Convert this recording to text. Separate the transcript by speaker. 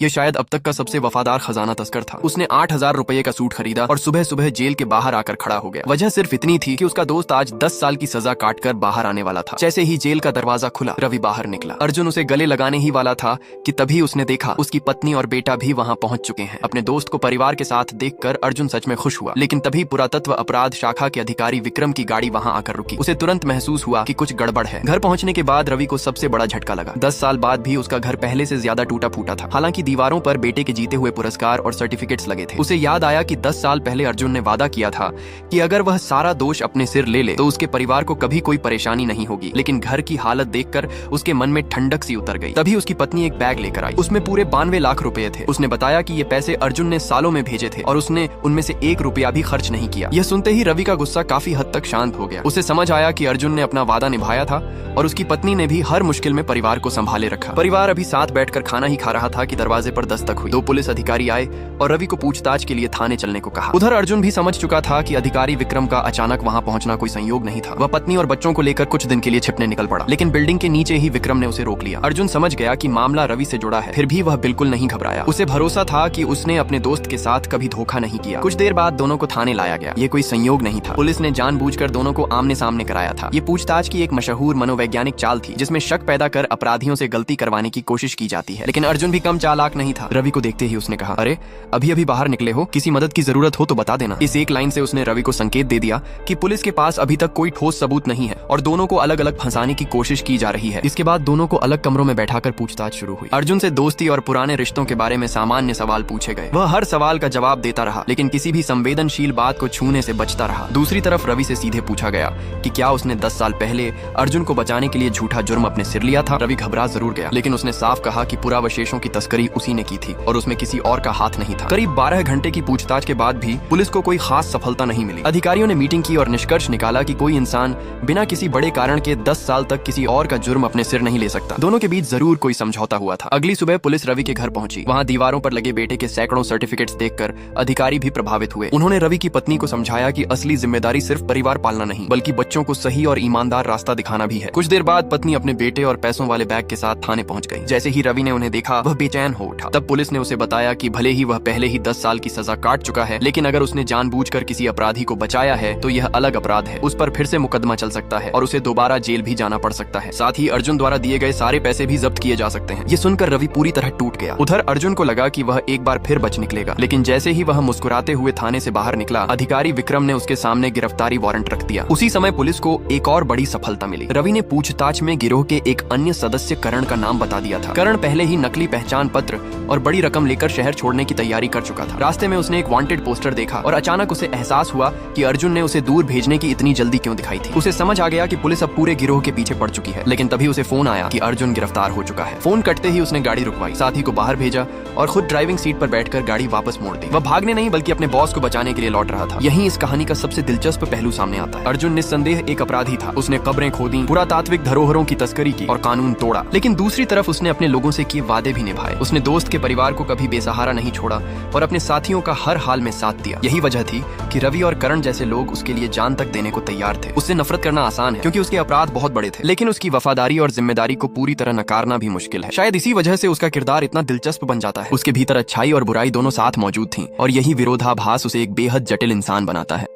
Speaker 1: ये शायद अब तक का सबसे वफादार खजाना तस्कर था। उसने 8,000 रुपए का सूट खरीदा और सुबह सुबह जेल के बाहर आकर खड़ा हो गया। वजह सिर्फ इतनी थी कि उसका दोस्त आज 10 साल की सजा काटकर बाहर आने वाला था। जैसे ही जेल का दरवाजा खुला, रवि बाहर निकला। अर्जुन उसे गले लगाने ही वाला था कि तभी उसने देखा उसकी पत्नी और बेटा भी वहाँ पहुंच चुके हैं। अपने दोस्त को परिवार के साथ देखकर अर्जुन सच में खुश हुआ, लेकिन तभी पुरातत्व अपराध शाखा के अधिकारी विक्रम की गाड़ी वहाँ आकर रुकी। उसे तुरंत महसूस हुआ कि कुछ गड़बड़ है। घर पहुंचने के बाद रवि को सबसे बड़ा झटका लगा। 10 साल बाद भी उसका घर पहले से ज्यादा टूटा फूटा था। हालांकि दीवारों पर बेटे के जीते हुए पुरस्कार और सर्टिफिकेट्स लगे थे। उसे याद आया कि 10 साल पहले अर्जुन ने वादा किया था कि अगर वह सारा दोष अपने सिर ले ले तो उसके परिवार को कभी कोई परेशानी नहीं होगी। लेकिन घर की हालत देखकर उसके मन में ठंडक सी उतर गई। तभी उसकी पत्नी एक बैग लेकर आई। उसमें पूरे 92 लाख रुपए थे। उसने बताया कि ये पैसे अर्जुन ने सालों में भेजे थे और उसने उनमें से 1 रुपया भी खर्च नहीं किया। यह सुनते ही रवि का गुस्सा काफी हद तक शांत हो गया। उसे समझ आया कि अर्जुन ने अपना वादा निभाया था और उसकी पत्नी ने भी हर मुश्किल में परिवार को संभाले रखा। परिवार अभी साथ बैठकर खाना ही खा रहा था कि दरवाजे पर दस्तक हुई। 2 पुलिस अधिकारी आए और रवि को पूछताछ के लिए थाने चलने को कहा। उधर अर्जुन भी समझ चुका था कि अधिकारी विक्रम का अचानक वहां पहुंचना कोई संयोग नहीं था। वह पत्नी और बच्चों को लेकर कुछ दिन के लिए छिपने निकल पड़ा, लेकिन बिल्डिंग के नीचे ही विक्रम ने उसे रोक लिया। अर्जुन समझ गया कि मामला रवि से जुड़ा है, फिर भी वह बिल्कुल नहीं घबराया। उसे भरोसा था कि उसने अपने दोस्त के साथ कभी धोखा नहीं किया। कुछ देर बाद दोनों को थाने लाया गया। ये कोई संयोग नहीं था। पुलिस ने जानबूझकर दोनों को आमने सामने कराया था। ये पूछताछ की एक मशहूर मनोवैज्ञानिक चाल थी, जिसमें शक पैदा कर अपराधियों से गलती करवाने की कोशिश की जाती है। लेकिन अर्जुन भी कम चालाक नहीं था। रवि को देखते ही उसने कहा, अरे अभी अभी बाहर निकले हो, किसी मदद की जरूरत हो तो बता देना। इस एक लाइन से उसने रवि को संकेत दे दिया कि पुलिस के पास अभी तक कोई ठोस सबूत नहीं है और दोनों को अलग अलग फंसाने की कोशिश की जा रही है। इसके बाद दोनों को अलग कमरों में बैठाकर पूछताछ शुरू हुई। अर्जुन से दोस्ती और पुराने रिश्तों के बारे में सामान्य सवाल पूछे गए। वह हर सवाल का जवाब देता रहा, लेकिन किसी भी संवेदनशील बात को छूने से बचता रहा। दूसरी तरफ रवि से सीधे पूछा गया कि क्या उसने 10 साल पहले अर्जुन को बचाने के लिए झूठा जुर्म अपने सिर लिया था। रवि घबरा जरूर गया, लेकिन उसने साफ कहा कि पुरावशेषों की तस्करी उसी ने की थी और उसमें किसी और का हाथ नहीं था। करीब 12 घंटे की पूछताछ के बाद भी पुलिस को कोई खास सफलता नहीं मिली। अधिकारियों ने मीटिंग की और निष्कर्ष निकाला कि कोई इंसान बिना किसी बड़े कारण के 10 साल तक किसी और का जुर्म अपने सिर नहीं ले सकता। दोनों के बीच जरूर कोई समझौता हुआ था। अगली सुबह पुलिस रवि के घर पहुंची। वहां दीवारों पर लगे बेटे के सैकड़ों सर्टिफिकेट्स देखकर अधिकारी भी प्रभावित हुए। उन्होंने रवि की पत्नी को समझाया कि असली जिम्मेदारी सिर्फ परिवार पालना नहीं, बल्कि बच्चों को सही और ईमानदार रास्ता दिखाना भी है। कुछ देर बाद पत्नी अपने बेटे और पैसों वाले बैग के साथ थाने पहुंच गई। जैसे ही रवि ने उन्हें देखा, वह बेचैन हो उठा। तब पुलिस ने उसे बताया कि भले ही वह पहले ही 10 साल की सजा काट चुका है, लेकिन अगर उसने जानबूझकर किसी अपराधी को बचाया है तो यह अलग अपराध है। उस पर फिर से मुकदमा चल सकता है और उसे दोबारा जेल भी जाना पड़ सकता है। साथ ही अर्जुन द्वारा दिए गए सारे पैसे भी जब्त किए जा सकते हैं। ये सुनकर रवि पूरी तरह टूट गया। उधर अर्जुन को लगा कि वह एक बार फिर बच निकलेगा, लेकिन जैसे ही वह मुस्कुराते हुए थाने से बाहर निकला, अधिकारी विक्रम ने उसके सामने गिरफ्तारी वारंट रख दिया। उसी समय पुलिस को एक और बड़ी सफलता मिली। रवि ने पूछताछ में गिरोह के एक अन्य सदस्य करण का नाम बता दिया था। करण पहले ही नकली पहचान पत्र और बड़ी रकम लेकर शहर छोड़ने की तैयारी कर चुका था। रास्ते में उसने एक वांटेड पोस्टर देखा और अचानक उसे एहसास हुआ कि अर्जुन ने उसे दूर भेजने की इतनी जल्दी क्यों दिखाई थी। उसे समझ आ गया कि पुलिस अब पूरे गिरोह के पीछे पड़ चुकी है। लेकिन तभी उसे फोन आया कि अर्जुन गिरफ्तार हो चुका है। फोन कटते ही उसने गाड़ी रुकवाई, साथी को बाहर भेजा और खुद ड्राइविंग सीट पर बैठकर गाड़ी वापस मोड़ दी। वह भागने नहीं बल्कि अपने बॉस को बचाने के लिए लौट रहा था। यहीं इस कहानी का सबसे दिलचस्प पहलू सामने आता है। अर्जुन निस्संदेह एक अपराधी था। उसने कब्रें खोदी, पुरातात्विक धरोहरों की तस्करी की और कानून तोड़ा। लेकिन दूसरी तरफ उसने अपने लोगों से किए वादे भी निभाए। उसने दोस्त के परिवार को कभी बेसहारा नहीं छोड़ा और अपने साथियों का हर हाल में साथ दिया। यही वजह थी कि रवि और करण जैसे लोग उसके लिए जान तक देने को तैयार थे। उससे नफरत करना आसान है क्योंकि उसके अपराध बहुत बड़े थे, लेकिन उसकी वफादारी और जिम्मेदारी को पूरी तरह नकारना भी मुश्किल है। शायद इसी वजह से उसका किरदार इतना दिलचस्प बन जाता है। उसके भीतर अच्छाई और बुराई दोनों साथ मौजूद थीं और यही विरोधाभास उसे एक बेहद जटिल इंसान बनाता है।